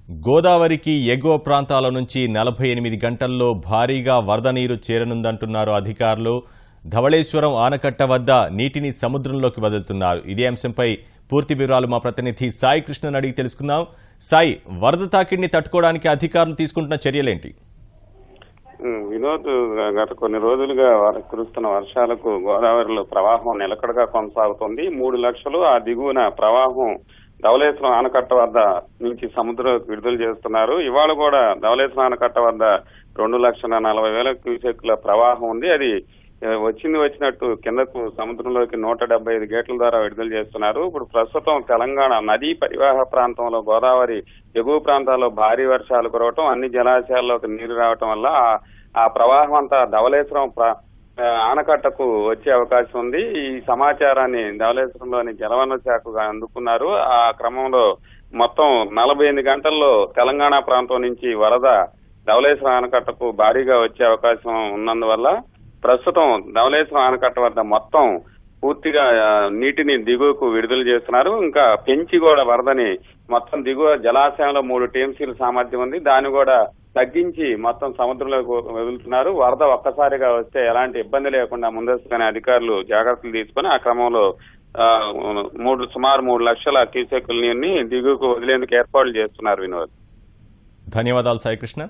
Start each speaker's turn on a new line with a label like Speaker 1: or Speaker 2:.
Speaker 1: గోదావరికి ఎగువ ప్రాంతాల నుంచి 48 గంటల్లో భారీగా వరద నీరు చేరనుందంటున్నారు అధికారులు. ధవళేశ్వరం ఆనకట్ట వద్ద నీటిని సముద్రంలోకి వదులుతున్నారు. ఇదే అంశంపై పూర్తి వివరాలు మా ప్రతినిధి సాయి కృష్ణన్ అడిగి తెలుసుకుందాం. సాయి, వరద తాకిడిని తట్టుకోవడానికి అధికారులు తీసుకుంటున్న చర్యలేంటి?
Speaker 2: వినోద్, గత కొన్ని రోజులుగా కురుస్తున్న వర్షాలకు గోదావరిలో ప్రవాహం నిలకడగా కొనసాగుతోంది. 3 లక్షలు ఆ దిగువన ప్రవాహం ధవళేశ్వరం ఆనకట్ట వద్ద నుంచి సముద్రంలోకి విడుదల చేస్తున్నారు. ఇవాళ కూడా ధవళేశ్వరం ఆనకట్ట వద్ద 2,40,000 క్యూసెక్ల ప్రవాహం ఉంది. అది వచ్చినట్టు కిందకు సముద్రంలోకి 175 గేట్ల ద్వారా విడుదల చేస్తున్నారు. ఇప్పుడు ప్రస్తుతం తెలంగాణ నదీ పరివాహ ప్రాంతంలో గోదావరి ఎగువ ప్రాంతాల్లో భారీ వర్షాలు కురవటం, అన్ని జలాశయాల్లోకి నీరు రావటం వల్ల ఆ ప్రవాహం అంతా ధవళేశ్వరం ఆనకట్టకు వచ్చే అవకాశం ఉంది. ఈ సమాచారాన్ని ధవళేశ్వరంలోని జలవనరుల శాఖగా అందుకున్నారు. ఆ క్రమంలో మొత్తం 48 గంటల్లో తెలంగాణ ప్రాంతం నుంచి వరద ధవళేశ్వరం ఆనకట్టకు భారీగా వచ్చే అవకాశం ఉన్నందువల్ల ప్రస్తుతం ధవళేశ్వరం ఆనకట్ట వద్ద మొత్తం పూర్తిగా నీటిని దిగువకు విడుదల చేస్తున్నారు. ఇంకా పెంచి కూడా వరదని మొత్తం దిగువ జలాశయంలో 3 టీఎంసీల సామర్థ్యం ఉంది, దాన్ని కూడా తగ్గించి మొత్తం సముద్రంలోకి వదులుతున్నారు. వరద ఒక్కసారిగా వస్తే ఎలాంటి ఇబ్బంది లేకుండా ముందస్తుగానే అధికారులు జాగ్రత్తలు తీసుకుని ఆ క్రమంలో సుమారు 3 లక్షల క్యూసెక్కుల నీరుని దిగువకు వదిలేందుకు ఏర్పాట్లు చేస్తున్నారు. వినోద్,
Speaker 1: ధన్యవాదాలు సాయి కృష్ణ.